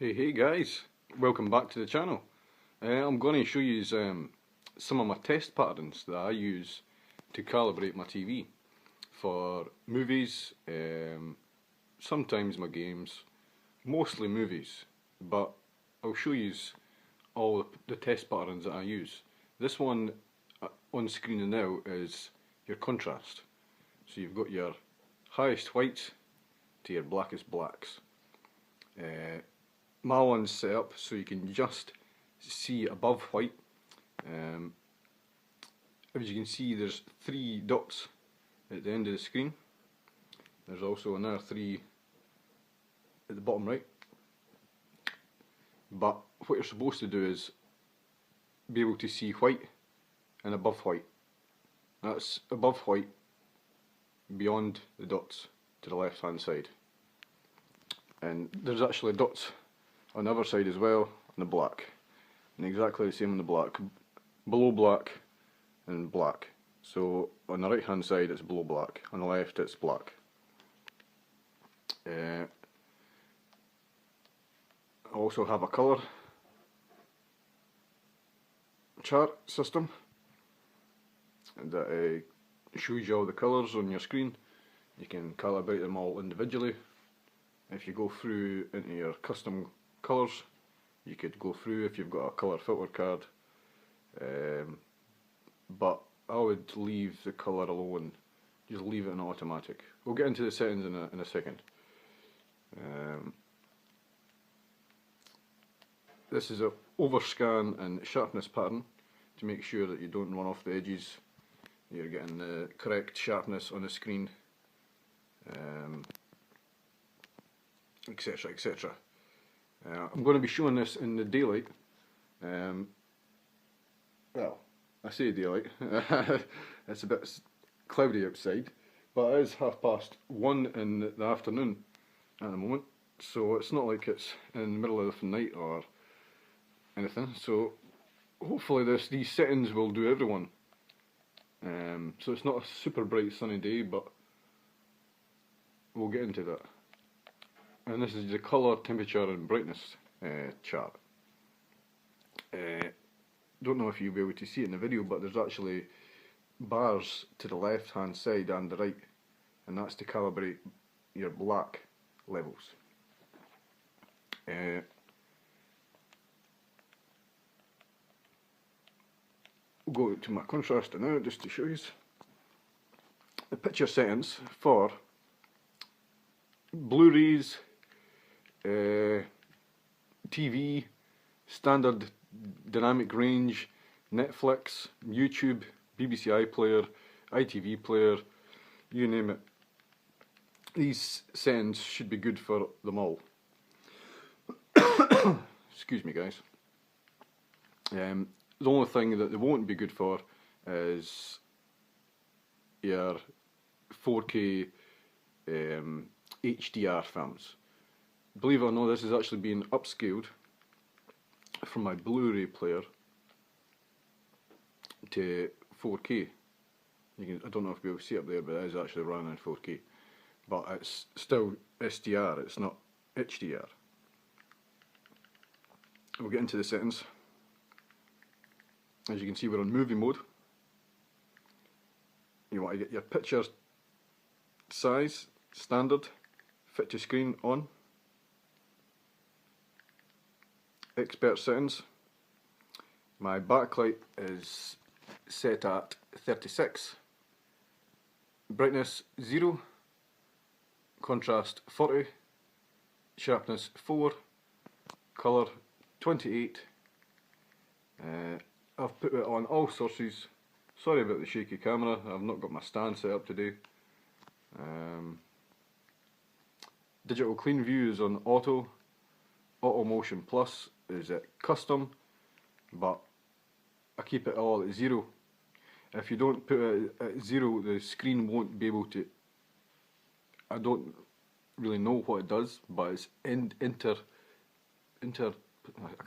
Hey guys, welcome back to the channel. I'm going to show you some of my test patterns that I use to calibrate my TV for movies, sometimes my games, mostly movies, but I'll show you all the test patterns that I use. This one on screen now is your contrast. So you've got your highest whites to your blackest blacks. My one's set up so you can just see above white. As you can see, there's 3 dots at the end of the screen. There's also another 3 at the bottom right. But what you're supposed to do is be able to see white and above white. That's above white beyond the dots to the left hand side. And there's actually dots on the other side as well, on the black, and exactly the same on the black, below black and black. So on the right hand side it's below black, on the left it's black. I also have a colour chart system that shows you all the colours on your screen. You can calibrate them all individually. If you go through into your custom colours, you could go through if you've got a colour filter card, but I would leave the colour alone, just leave it in automatic. We'll get into the settings in a second. This is a overscan and sharpness pattern to make sure that you don't run off the edges, you're getting the correct sharpness on the screen, etc, etc. I'm going to be showing this in the daylight. Well, I say daylight, it's a bit cloudy outside, but it is 1:30 in the afternoon at the moment, so it's not like it's in the middle of the night or anything. So hopefully these settings will do everyone. So it's not a super bright sunny day, but we'll get into that. And this is the colour, temperature and brightness chart. Don't know if you'll be able to see it in the video, but there's actually bars to the left hand side and the right, and that's to calibrate your black levels. We'll go to my contrast now just to show you the picture settings for Blu-rays, TV, standard dynamic range, Netflix, YouTube, BBC iPlayer, ITV player, you name it. These settings should be good for them all. Excuse me guys. The only thing that they won't be good for is your 4K HDR films. Believe it or not, this is actually being upscaled from my Blu-ray player to 4K. I don't know if you'll be able to see it up there, but it is actually running in 4K. But it's still SDR, it's not HDR. We'll get into the settings. As you can see, we're on movie mode. You want to get your picture size, standard, fit to screen on. Expert settings. My backlight is set at 36. Brightness 0. Contrast 40. Sharpness 4. Colour 28. I've put it on all sources. Sorry about the shaky camera, I've not got my stand set up today. Digital clean view is on auto. Auto motion plus is at custom, but I keep it all at 0. If you don't put it at 0, the screen won't be able to. I don't really know what it does, but it's I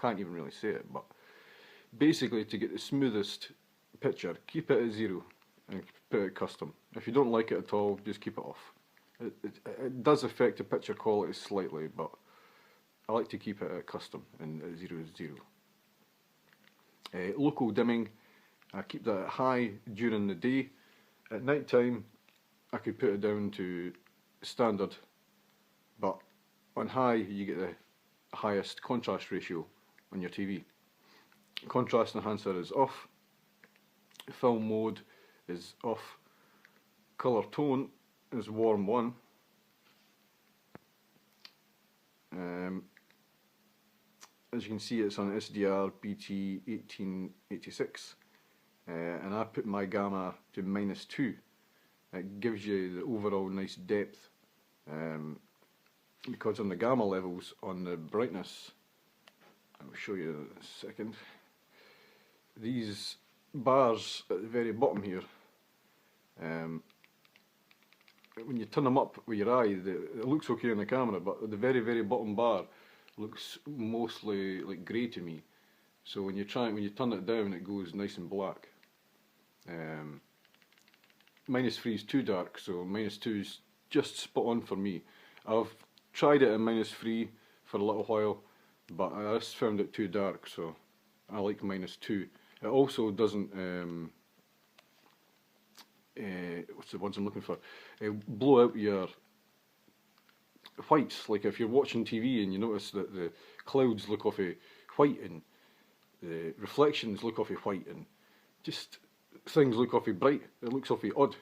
can't even really say it, but basically to get the smoothest picture, keep it at 0 and put it custom. If you don't like it at all, just keep it off. It does affect the picture quality slightly, but I like to keep it at custom and 0, 0. Local dimming, I keep that at high during the day. At night time I could put it down to standard, but on high you get the highest contrast ratio on your TV. Contrast enhancer is off, film mode is off, colour tone is warm 1. As you can see, it's on SDR BT 1886, and I put my gamma to -2. It gives you the overall nice depth, because on the gamma levels, on the brightness, I'll show you in a second, these bars at the very bottom here, when you turn them up with your eye, it looks okay on the camera, but the very bottom bar looks mostly like grey to me. So when you turn it down, it goes nice and black. -3 is too dark, so -2 is just spot on for me. I've tried it at -3 for a little while, but I just found it too dark, so I like -2. It also doesn't, what's the words I'm looking for? Blow out your whites. Like if you're watching TV and you notice that the clouds look awfully white and the reflections look awfully white and just things look awfully bright, it looks awfully odd.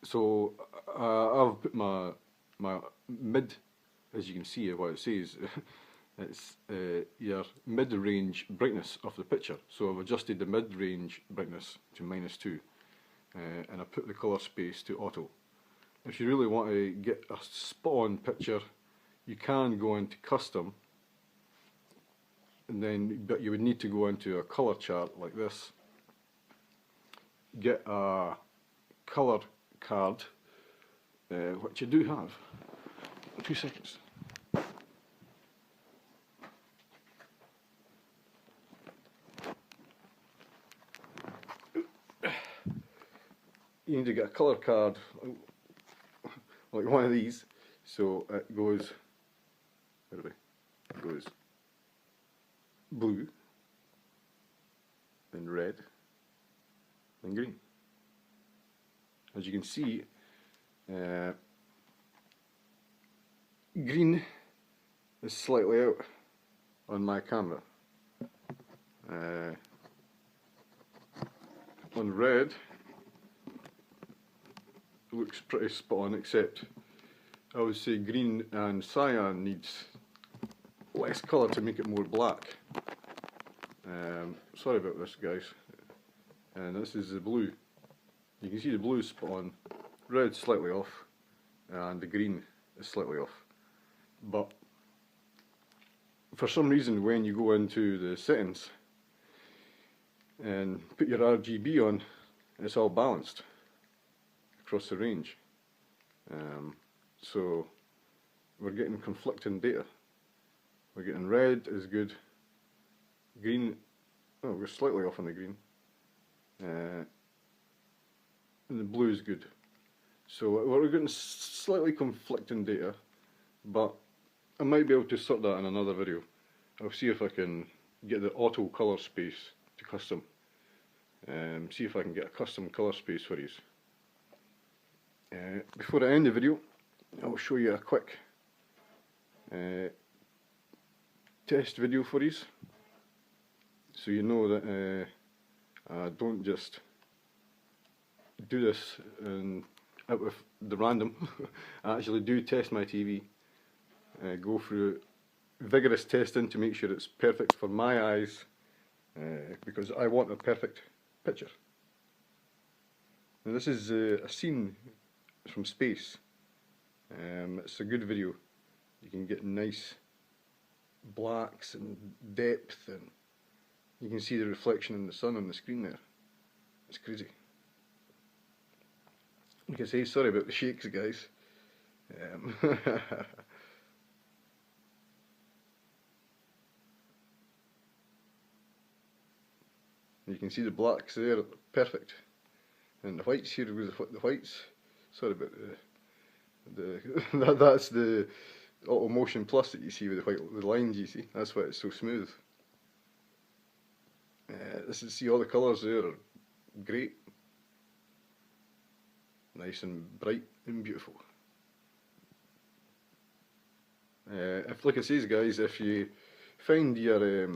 So I've put my mid, as you can see what it says, it's your mid-range brightness of the picture. So I've adjusted the mid-range brightness to -2, and I put the colour space to auto. If you really want to get a spot-on picture, you can go into custom, and but you would need to go into a colour chart like this, get a colour card, which you do have. 2 seconds. You need to get a colour card like one of these, so it goes, it goes blue, and red, and green. As you can see, green is slightly out on my camera. On red, looks pretty spot on, except I would say green and cyan needs less colour to make it more black. Sorry about this, guys. And this is the blue. You can see the blue is spot on, red slightly off, and the green is slightly off. But for some reason, when you go into the settings and put your RGB on, it's all balanced across the range. So we're getting conflicting data. We're getting red is good, green, oh, we're slightly off on the green, and the blue is good. So we're getting slightly conflicting data, but I might be able to sort that in another video. I'll see if I can get the auto colour space to custom, see if I can get a custom colour space for these. Before I end the video, I'll show you a quick test video for these, so you know that I don't just do this and out with the random. I actually do test my TV, go through vigorous testing to make sure it's perfect for my eyes, because I want a perfect picture. Now this is a scene from space. It's a good video. You can get nice blacks and depth, and you can see the reflection in the sun on the screen there. It's crazy. Like I say, sorry about the shakes, guys. You can see the blacks there, perfect. And the whites, here goes the whites. Sorry about that's the auto motion plus that you see with the white the lines. You see, that's why it's so smooth. This is, see all the colours there are great, nice and bright and beautiful. If, like I says, guys, if you find your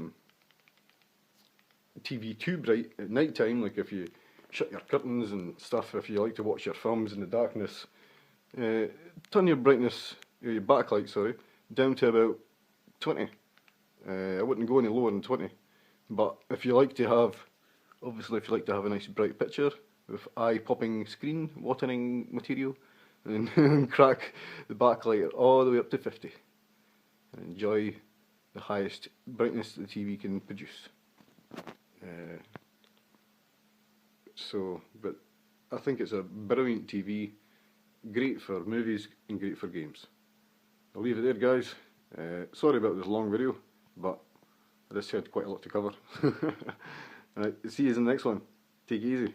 TV too bright at night time, like if you shut your curtains and stuff, if you like to watch your films in the darkness, turn your brightness, your backlight, sorry, down to about 20. I wouldn't go any lower than 20. But if you like to have, obviously if you like to have a nice bright picture with eye-popping screen, watering material, then crack the backlight all the way up to 50. And enjoy the highest brightness the TV can produce. But I think it's a brilliant TV, great for movies and great for games. I'll leave it there, guys. Sorry about this long video, but I just had quite a lot to cover. Right, see you in the next one. Take it easy.